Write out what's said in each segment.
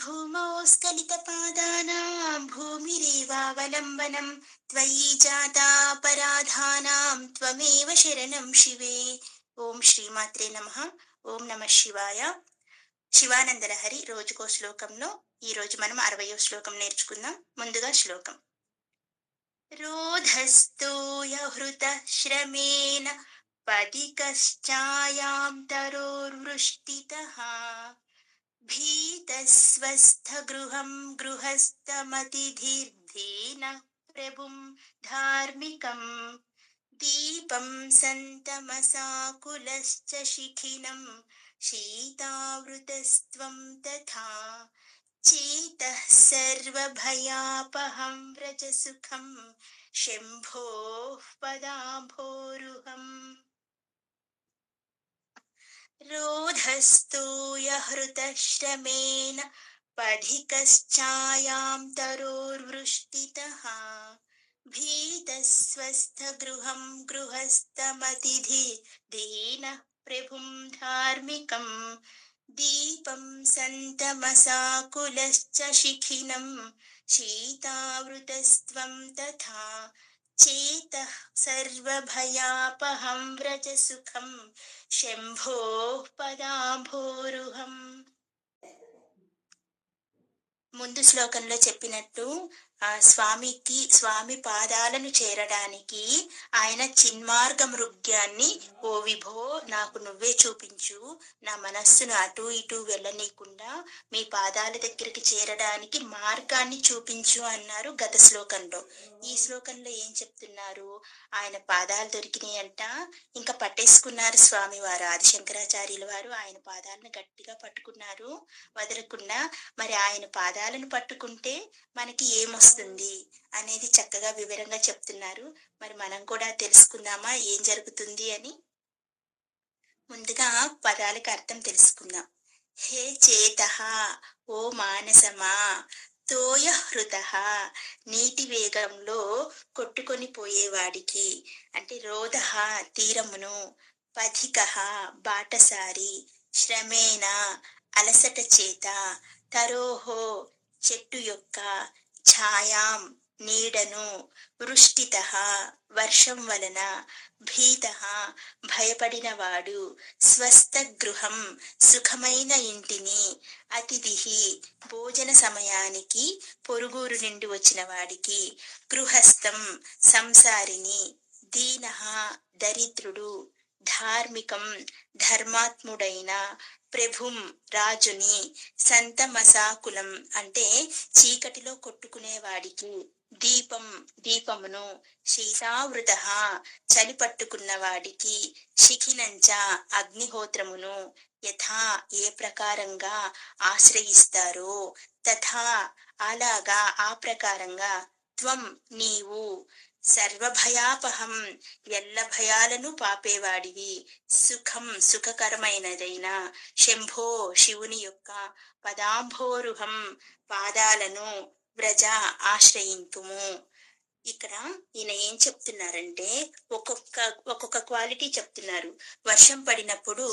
భూమౌ స్ఖలితపాదానాం భూమిరేవావలంబనం త్వయి జాతాపరాధానాం త్వమేవ శరణం శివే. ఓం శ్రీమాత్రే నమః. ఓం నమః శివాయ. శివానందలహరి రోజుకో శ్లోకంలో ఈరోజు మనం 60వ శ్లోకం నేర్చుకుందాం. ముందుగా శ్లోకం. రోధస్థోయహృత శ్రమేణ పదికశ్చాయాం తరోర్వృష్టితః భీతస్వస్థగృహం గృహస్థమతిధిర్ధీన ప్రభుం ధార్మికం దీపం సంతమసాకులశ్చ శిఖినం శీతావృతస్త్వం తథా చేతః సర్వభయాపహం వ్రజసుఖం శంభోః పదాంభోరుహం. రోధస్థోయహృతశ్రమేణ పధికశ్చాయాం తరోర్వృష్టితః భీతస్వస్థగృహం గృహస్థమతిధిర్దీనః ప్రభుం ధార్మికం దీపం సంతమసాకులశ్చ శిఖినం శీతావృతస్త్వం తథా చేతః సర్వభయాపహం వ్రజసుఖం శంభోః పదాంభోరుహం. ముందు శ్లోకంలో చెప్పినట్టు స్వామి పాదాలను చేరడానికి ఆయన చిన్మార్గ మృగ్యాన్ని, ఓ విభో నాకు నువ్వే చూపించు, నా మనస్సును అటు ఇటు వెళ్ళనీయకుండా మీ పాదాల దగ్గరికి చేరడానికి మార్గాన్ని చూపించు అన్నారు గత శ్లోకంలో. ఈ శ్లోకంలో ఏం చెప్తున్నారు? ఆయన పాదాలు దొరికినాయంట, ఇంకా పట్టేసుకున్నారు స్వామి వారు. ఆదిశంకరాచార్యుల వారు ఆయన పాదాలను గట్టిగా పట్టుకున్నారు, వదలకుండా. మరి ఆయన పాదాలను పట్టుకుంటే మనకి ఏమొస్తుంది అనేది చక్కగా వివరంగా చెప్తున్నారు. మరి మనం కూడా తెలుసుకుందామా ఏం జరుగుతుంది అని? ముందుగా పదాలకు అర్థం తెలుసుకుందాం. హే చేతః, ఓ మానసమా, తోయ హృత, నీటి వేగంలో కొట్టుకొని పోయేవాడికి, అంటే రోధ తీరమును, పథిక బాటసారి, శ్రమేణ అలసట చేత, తరోహో చెట్టు యొక్క, ఛాయాం నీడను, వృష్టిత వర్షం వలన, భీత భయపడినవాడు, స్వస్థ గృహం సుఖమైన ఇంటిని, అతిథి భోజన సమయానికి పొరుగురు నుండి వచ్చిన వాడికి, గృహస్థం సంసారిని, దీన దరిద్రుడు, ధార్మికం ధర్మాత్ముడైన, ప్రభుం రాజుని, సంతమసాకులం అంటే చీకటిలో కొట్టుకునేవాడికి, దీపం దీపమును, శీతావృత చలి పట్టుకున్న వాడికి, శిఖినంచ అగ్నిహోత్రమును, యథా ఏ ప్రకారంగా ఆశ్రయిస్తారో, తథా అలాగా ఆ ప్రకారంగా, త్వం నీవు, సర్వభయాపహం ఎల్ల భయాలను పాపేవాడివి, సుఖం సుఖకరమైనదైన, శంభో శివుని యొక్క, పదాంభోరుహం పాదాలను, వ్రజ ఆశ్రయింతుము. ఇక్కడ ఈయన ఏం చెప్తున్నారంటే ఒక్కొక్క క్వాలిటీ చెప్తున్నారు. వర్షం పడినప్పుడు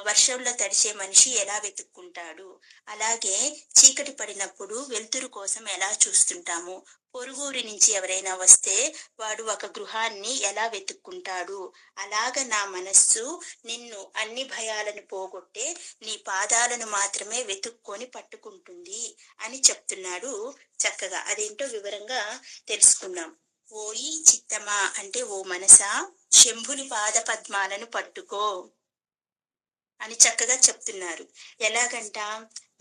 వర్షంలో తడిసే మనిషి ఎలా వెతుక్కుంటాడు, అలాగే చీకటి పడినప్పుడు వెలుతురు కోసం ఎలా చూస్తుంటాము, పొరుగురి నుంచి ఎవరైనా వస్తే వాడు ఒక గృహాన్ని ఎలా వెతుక్కుంటాడు, అలాగ నా మనస్సు నిన్ను అన్ని భయాలను పోగొట్టే నీ పాదాలను మాత్రమే వెతుక్కొని పట్టుకుంటుంది అని చెప్తున్నాడు. చక్కగా అదేంటో వివరంగా తెలుసుకున్నాం. ఓయి చిత్తమా అంటే, ఓ మనసా, శంభుని పాద పద్మాలను పట్టుకో అని చక్కగా చెప్తున్నారు. ఎలాగంట,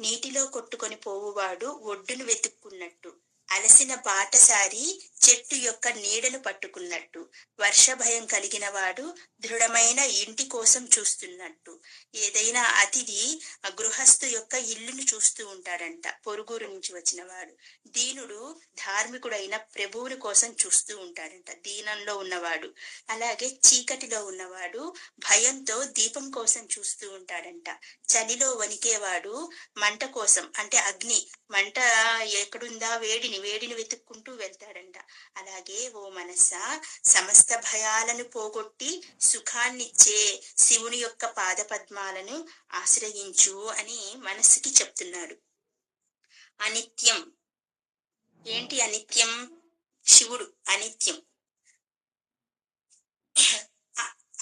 నీటిలో కొట్టుకొని పోవువాడు ఒడ్డును వెతుక్కున్నట్టు, అలసిన బాటసారి చెట్టు యొక్క నీడను పట్టుకున్నట్టు, వర్ష భయం కలిగిన వాడు దృఢమైన ఇంటి కోసం చూస్తున్నట్టు, ఏదైనా అతిథి గృహస్థు యొక్క ఇల్లును చూస్తూ ఉంటాడంట, పొరుగురు నుంచి వచ్చిన వాడు. దీనుడు ధార్మికుడైన ప్రభువుని కోసం చూస్తూ ఉంటాడంట, దీనంలో ఉన్నవాడు. అలాగే చీకటిలో ఉన్నవాడు భయంతో దీపం కోసం చూస్తూ ఉంటాడంట. చలిలో వణికేవాడు మంట కోసం, అంటే అగ్ని మంట ఎక్కడుందా వేడిని వెతుక్కుంటూ వెళ్తాడంట. అలాగే ఓ మనస్సా, సమస్త భయాలను పోగొట్టి సుఖాన్నిచ్చే శివుని యొక్క పాద పద్మాలను ఆశ్రయించు అని మనస్సుకి చెప్తున్నాడు. అనిత్యం. ఏంటి అనిత్యం? శివుడు అనిత్యం.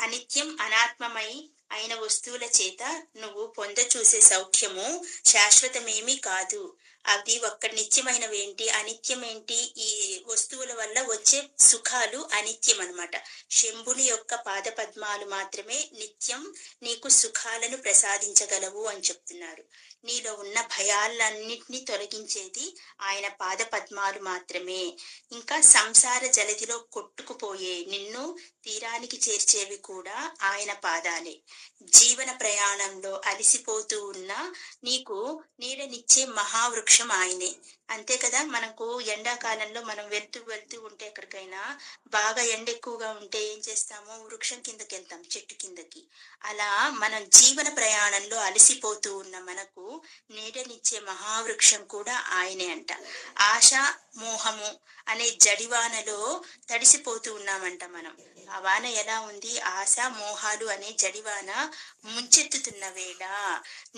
అనిత్యం అనాత్మమై అయిన వస్తువుల చేత నువ్వు పొందచూసే సౌఖ్యము శాశ్వతమేమీ కాదు. అది ఒక్క నిత్యమైనవేంటి, అనిత్యమేంటి? ఈ వస్తువుల వల్ల వచ్చే సుఖాలు అనిత్యం అన్నమాట. శంభుని యొక్క పాద పద్మాలు మాత్రమే నిత్యం నీకు సుఖాలను ప్రసాదించగలవు అని చెప్తున్నారు. నీలో ఉన్న భయాలన్నిటినీ తొలగించేది ఆయన పాద పద్మాలు మాత్రమే. ఇంకా సంసార జలదిలో కొట్టుకుపోయే నిన్ను తీరానికి చేర్చేవి కూడా ఆయన పాదాలే. జీవన ప్రయాణంలో అలసిపోతూ ఉన్న నీకు నీడనిచ్చే మహావృక్షం ఆయనే. అంతే కదా, మనకు ఎండాకాలంలో మనం వెళ్తూ వెళ్తూ ఉంటే ఎక్కడికైనా బాగా ఎండ ఎక్కువగా ఉంటే ఏం చేస్తాము? వృక్షం కిందకి వెళ్తాం, చెట్టు కిందకి. అలా మనం జీవన ప్రయాణంలో అలసిపోతూ ఉన్న మనకు నీడనిచ్చే మహావృక్షం కూడా ఆయనే అంట. ఆశ మోహము అనే జడివానలో తడిసిపోతూ ఉన్నామంట మనం. ఆ వాన ఎలా ఉంది? ఆశ మోహాలు అనే జడివాన ముంచెత్తుతున్న వేళ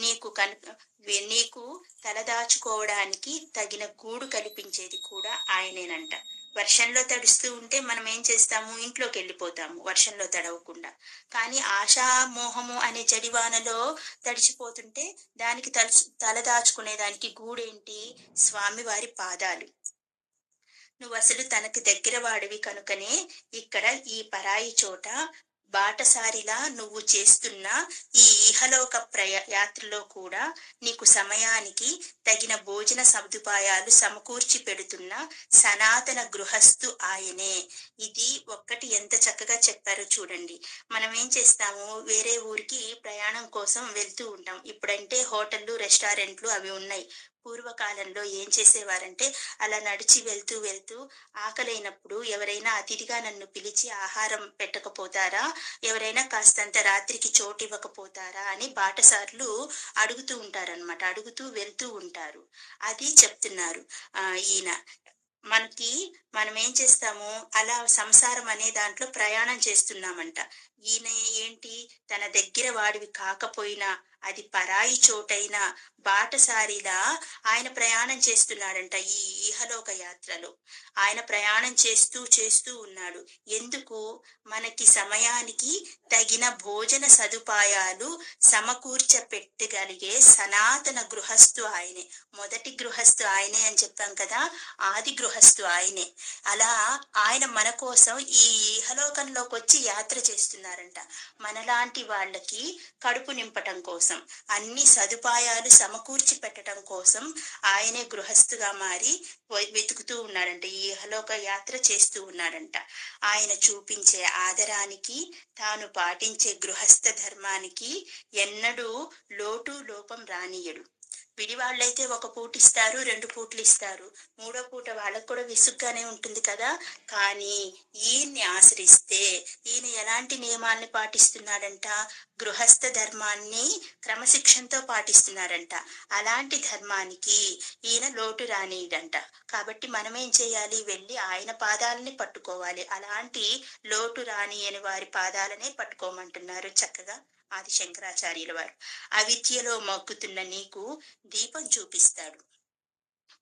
నీకు తలదాచుకోవడానికి తగిన గూడు కల్పించేది కూడా ఆయనేనంట. వర్షంలో తడుస్తూ ఉంటే మనం ఏం చేస్తాము? ఇంట్లోకి వెళ్ళిపోతాము వర్షంలో తడవకుండా. కానీ ఆశా మోహము అనే జడివానలో తడిసిపోతుంటే దానికి తలదాచుకునే దానికి గూడేంటి? స్వామివారి పాదాలు. నువ్వు అసలు తనకి దగ్గర వాడివి కనుకనే ఇక్కడ ఈ పరాయి చోట బాటసారిలా నువ్వు చేస్తున్న ఈ ఇహలోక యాత్రలో కూడా నీకు సమయానికి తగిన భోజన సదుపాయాలు సమకూర్చి పెడుతున్న సనాతన గృహస్థు ఆయనే. ఇది ఒక్కటి ఎంత చక్కగా చెప్పారో చూడండి. మనం ఏం చేస్తాము? వేరే ఊరికి ప్రయాణం కోసం వెళ్తూ ఉంటాం. ఇప్పుడంటే హోటళ్ళు, రెస్టారెంట్లు అవి ఉన్నాయి. పూర్వకాలంలో ఏం చేసేవారంటే అలా నడిచి వెళ్తూ వెళ్తూ ఆకలైనప్పుడు ఎవరైనా అతిథిగా నన్ను పిలిచి ఆహారం పెట్టకపోతారా, ఎవరైనా కాస్తంత రాత్రికి చోటు ఇవ్వకపోతారా అని బాటసార్లు అడుగుతూ ఉంటారనమాట. అడుగుతూ వెళ్తూ ఉంటారు. అది చెప్తున్నారు ఈయన. మనం ఏం చేస్తాము? అలా సంసారం అనే దాంట్లో ప్రయాణం చేస్తున్నామంట. ఈయన ఏంటి? తన దగ్గర వాడివి కాకపోయినా, అది పరాయి చోటైనా బాటసారిలా ఆయన ప్రయాణం చేస్తున్నాడంట. ఈ ఇహలోక యాత్రలో ఆయన ప్రయాణం చేస్తూ చేస్తూ ఉన్నాడు. ఎందుకు? మనకి సమయానికి తగిన భోజన సదుపాయాలు సమకూర్చపెట్టగలిగే సనాతన గృహస్థు ఆయనే. మొదటి గృహస్థు ఆయనే అని చెప్పాం కదా, ఆది గృహస్థు ఆయనే. అలా ఆయన మన కోసం ఈ ఇహలోకంలోకి వచ్చి యాత్ర చేస్తున్నారంట. మనలాంటి వాళ్ళకి కడుపు నింపటం కోసం, అన్ని సదుపాయాలు సమకూర్చి పెట్టడం కోసం ఆయనే గృహస్థుగా మారి వెతుకుతూ ఉన్నాడంట. ఈ ఇహలోక యాత్ర చేస్తూ ఉన్నాడంట. ఆయన చూపించే ఆదరానికి, తాను పాటించే గృహస్థ ధర్మానికి ఎన్నడూ లోటు లోపం రానియడు. విడివాళ్ళైతే ఒక పూట ఇస్తారు, 2 పూటలు ఇస్తారు, 3వ పూట వాళ్ళకు కూడా విసుగ్గానే ఉంటుంది కదా. కానీ ఈయన్ని ఆశ్రయిస్తే ఈయన ఎలాంటి నియమాల్ని పాటిస్తున్నాడంట? గృహస్థ ధర్మాన్ని క్రమశిక్షణతో పాటిస్తున్నారంట. అలాంటి ధర్మానికి ఈయన లోటు రానియడంట. కాబట్టి మనం ఏం చేయాలి? వెళ్ళి ఆయన పాదాలని పట్టుకోవాలి. అలాంటి లోటు రానియని వారి పాదాలనే పట్టుకోమంటున్నారు చక్కగా ఆది శంకరాచార్యుల వారు. అవిద్యలో మగ్గుతున్న నీకు దీపం చూపిస్తాడు.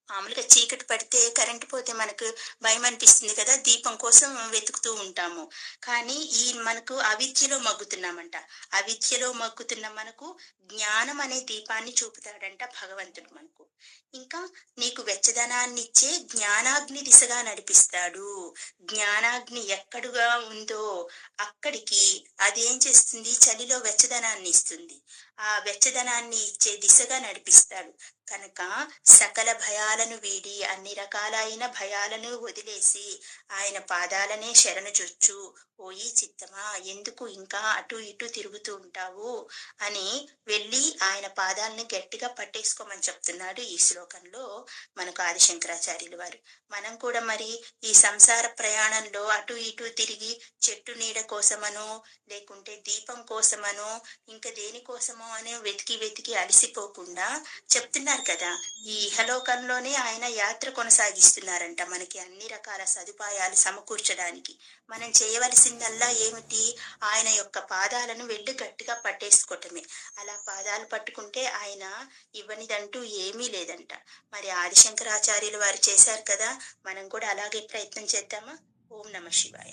మామూలుగా చీకటి పడితే, కరెంటు పోతే మనకు భయం అనిపిస్తుంది కదా, దీపం కోసం వెతుకుతూ ఉంటాము. కానీ ఈ మనకు అవిద్యలో మగ్గుతున్నామంట. అవిద్యలో మగ్గుతున్న మనకు జ్ఞానం అనే దీపాన్ని చూపుతాడంట భగవంతుడు మనకు. ఇంకా నీకు వెచ్చదనాన్ని ఇచ్చే జ్ఞానాగ్ని దిశగా నడిపిస్తాడు. జ్ఞానాగ్ని ఎక్కడుగా ఉందో అక్కడికి అదేం చేస్తుంది? చలిలో వెచ్చదనాన్ని ఇస్తుంది. ఆ వెచ్చదనాన్ని ఇచ్చే దిశగా నడిపిస్తాడు. కనుక సకల భయాలను వీడి, అన్ని రకాలైన భయాలను వదిలేసి ఆయన పాదాలనే శరణు చొచ్చు. ఓయి చిత్తమా, ఎందుకు ఇంకా అటు ఇటు తిరుగుతూ ఉంటావు అని వెళ్ళి ఆయన పాదాలను గట్టిగా పట్టేసుకోమని చెప్తున్నాడు ఈ శ్లోకంలో మనకు ఆదిశంకరాచార్యులు వారు. మనం కూడా మరి ఈ సంసార ప్రయాణంలో అటు ఇటు తిరిగి చెట్టు నీడ కోసమనో, లేకుంటే దీపం కోసమనో, ఇంకా దేనికోసమో ఇహలోకము అని వెతికి వెతికి అలసిపోకుండా చెప్తున్నారు కదా, ఈ ఇహలోకంలోనే ఆయన యాత్ర కొనసాగిస్తున్నారంట మనకి అన్ని రకాల సదుపాయాలు సమకూర్చడానికి. మనం చేయవలసిందల్లా ఏమిటి? ఆయన యొక్క పాదాలను వెళ్ళి గట్టిగా పట్టేసుకోవటమే. అలా పాదాలు పట్టుకుంటే ఆయన ఇవ్వనిదంటూ ఏమీ లేదంట. మరి ఆదిశంకరాచార్యులు వారు చేశారు కదా, మనం కూడా అలాగే ప్రయత్నం చేద్దామా? ఓం నమ శివాయ.